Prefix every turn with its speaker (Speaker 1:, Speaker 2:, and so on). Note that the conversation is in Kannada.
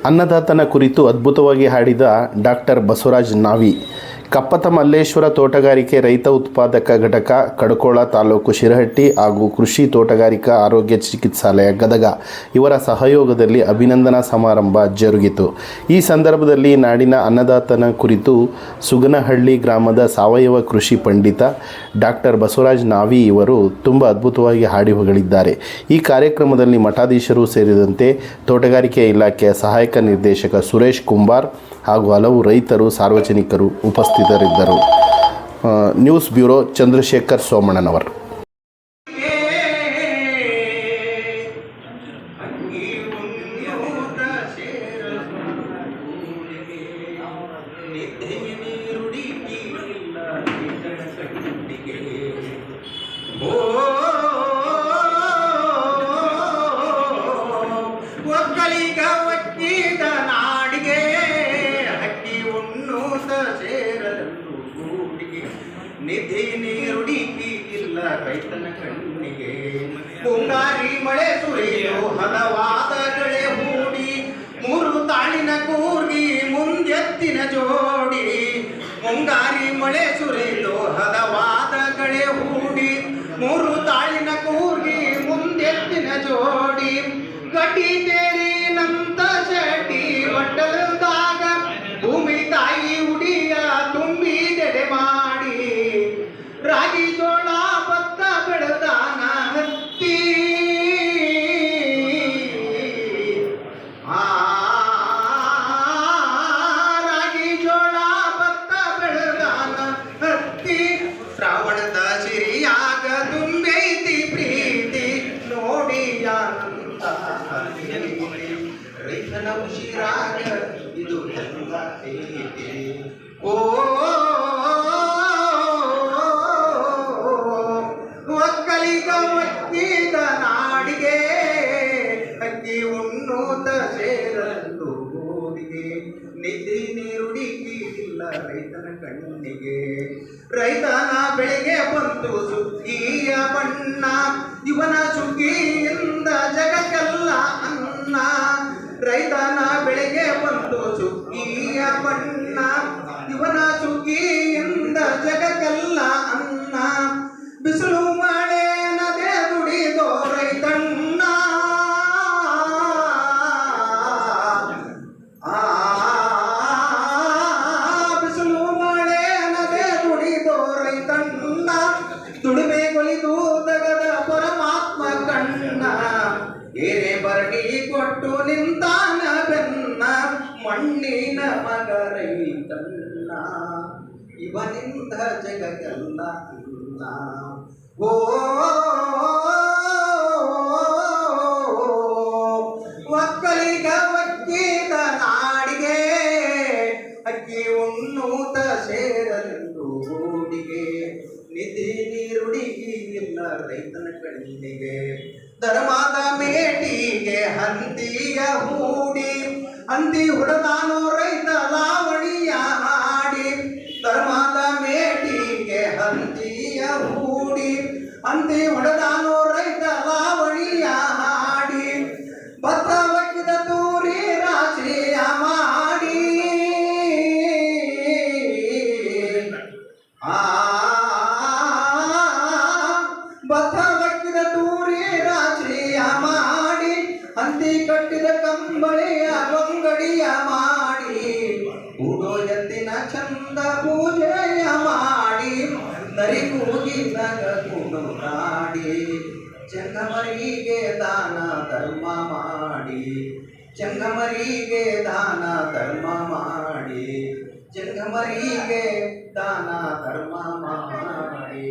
Speaker 1: ಅನ್ನದಾತನ ಕುರಿತು ಅದ್ಭುತವಾಗಿ ಹಾಡಿದ ಡಾಕ್ಟರ್ ಬಸವರಾಜ ನಾವಿ. ಕಪ್ಪತ ಮಲ್ಲೇಶ್ವರ ತೋಟಗಾರಿಕೆ ರೈತ ಉತ್ಪಾದಕ ಘಟಕ, ಕಡಕೋಳ ತಾಲೂಕು ಶಿರಹಟ್ಟಿ ಹಾಗೂ ಕೃಷಿ ತೋಟಗಾರಿಕಾ ಆರೋಗ್ಯ ಚಿಕಿತ್ಸಾಲಯ ಗದಗ ಇವರ ಸಹಯೋಗದಲ್ಲಿ ಅಭಿನಂದನಾ ಸಮಾರಂಭ ಜರುಗಿತು. ಈ ಸಂದರ್ಭದಲ್ಲಿ ನಾಡಿನ ಅನ್ನದಾತನ ಕುರಿತು ಸುಗನಹಳ್ಳಿ ಗ್ರಾಮದ ಸಾವಯವ ಕೃಷಿ ಪಂಡಿತ ಡಾಕ್ಟರ್ ಬಸವರಾಜ ನಾವಿ ಇವರು ತುಂಬ ಅದ್ಭುತವಾಗಿ ಹಾಡಿ ಹೊಗಳಿದ್ದಾರೆ. ಈ ಕಾರ್ಯಕ್ರಮದಲ್ಲಿ ಮಠಾಧೀಶರು ಸೇರಿದಂತೆ ತೋಟಗಾರಿಕೆ ಇಲಾಖೆಯ ಸಹಾಯಕ ನಿರ್ದೇಶಕ ಸುರೇಶ್ ಕುಂಬಾರ್ ಹಾಗೂ ಹಲವು ರೈತರು, ಸಾರ್ವಜನಿಕರು ಉಪಸ್ಥಿತರಿದ್ದರು. News bureau Chandrashekhar Somannanavar.
Speaker 2: ನಿಧಿ ನೀರುಡಿಕಿ ಇಲ್ಲ ರೈತನ ಕಣ್ಣಿಗೆ. ಮುಂಗಾರಿ ಮಳೆ ಸುರಿಯೋ ಹದವಾದ ಗಳೆ ಹೂಡಿ, ಮೂರು ತಾಳಿನ ಕೂರ್ಗಿ ಮುಂದೆತ್ತಿನ ಜೋಡಿ. ಮುಂಗಾರಿ ಮಳೆ ಸುರಿಯೋ ಹದವಾದ ಗಳೆ ಹೂಡಿ, ಮೂರು ತಾಳಿನ ಕೂರ್ಗಿ ಮುಂದೆತ್ತಿನ ಜೋಡಿ. ಗಟ್ಟಿ ತೇರಿ ನಂತ ಶೆಟ್ಟಿ ಒಟ್ಟಲದಾಗ ಭೂಮಿ ತಾಯಿ ಉಡಿಯ ತುಂಬಿ ದೆಡೆ ಮಾಡಿ. ರಾಗಿ ಜೋಳ ಭತ್ತ ಬೆಳೆದಾನ ಹತ್ತಿ, ರಾಗಿ ಜೋಳ ಭತ್ತ ಬೆಳೆದಾನ ಹತ್ತಿ. ಶ್ರಾವಣದ ಸಿರಿಯಾಗ ತುಂಬೈತಿ ಪ್ರೀತಿ, ನೋಡಿ ಆನಂದ ರೈತನ ಉಸಿರಾಗ ಇದು ಚಂದ ಐತಿ. ಓ ಒಕ್ಕಲಿಗ ಒಕ್ಕಿದ ನಾಡಿಗೆ, ಅಕ್ಕಿ ಉಣ್ಣೂತ ಸೇರಲು ಗೋದಿಗೆ. ನಿಧಿ ನೀರುಡಿಕಿ ಇಲ್ಲ ರೈತನ ಕಣ್ಣಿಗೆ. ರೈತನ ಬೆಳೆಗೆ ಬಂತು ಸುಗ್ಗಿಯ ಬಣ್ಣ, ಇವನ ಸುಗ್ಗಿಯಿಂದ ಜಗಕ್ಕೆಲ್ಲ ಅನ್ನ. ರೈತನ ಬೆಳೆಗೆ ಬಂತು ಸುಗ್ಗಿಯ ಬಣ್ಣ, ಇವನ ಸುಗ್ಗಿಯಿಂದ ಜಗಕ್ಕೆಲ್ಲ ಅನ್ನ. ಬಿಸಿಲು ಮಳೆ ನದೆ ದುಡಿದೋ ರೈತಣ್ಣ, ಬಿಸಿಲು ಮಳೆ ನದೆ ದುಡಿದೋ ರೈತಣ್ಣ. ದುಡಿಮೆ ಕೊಲಿದು ತಗದ ಪರಮಾತ್ಮ ಕಣ್ಣ, ಏನೇ ಬರಡಿ ಕೊಟ್ಟು ನಿಂತಾನ ಬೆನ್ನ. ಮಣ್ಣಿನ ಮಗ ರೈತಣ್ಣ, ಇವನಿಂದ ಜಗಕ್ಕೆಲ್ಲ ಇಲ್ಲ. ಓ ಒಕ್ಕಲಿಗ ಒಕ್ಕಿದ ನಾಡಿಗೆ, ಅಕ್ಕಿ ಉಣ್ಣೂತ ಸೇರಲೆಂದು ಗೋಡಿಗೆ. ನಿಧಿ ನೀರುಡಿಕಿ ಇಲ್ಲ ರೈತನ ಕಣ್ಣಿಗೆ. ಧರ್ಮದ ಮೇಟಿಗೆ ಹಂತಿಯ ಹೂಡಿ, ಹಂತಿ ಹುಡದಾನೋ ರೈತ ಲಾವಣಿಯ ಹಾಡಿ. ಧರ್ಮದ ಮೇಟಿಗೆ ಹಂತಿಯ ಹೂಡಿ, ಹಂತಿ ಹುಡದಾನೋ ರೈತ ಲಾವಣಿಯ ಹಾಡಿ. ಭತ್ತ ಒಕ್ಕಿದ ತೂರಿ ರಾಶಿಯ ಮಾಡಿ, ಭತ್ತ ಒಕ್ಕಿದ ತೂರಿ ರಾಶಿಯ ಮಾಡಿ. ಹಂತಿ ಕಟ್ಟಿದ ಕಂಬಳಿಯ ಗೊಂಗಡಿಯ ಮಾಡಿ, ಹೂಡೋ ಎತ್ತಿನ ಚಂದ ಪೂಜೆಯ ಮಾಡಿ. ನರಿ ಕೂಗಿದಾಗ ಕುಣುಕಾಡಿ, ಜಂಗಮರಿಗೆ ದಾನ ಧರ್ಮ ಮಾಡಿ. ಜಂಗಮರಿಗೆ ದಾನ ಧರ್ಮ ಮಾಡಿ, ಜಂಗಮರಿಗೆ ದಾನ ಧರ್ಮ ಮಾಡಿ.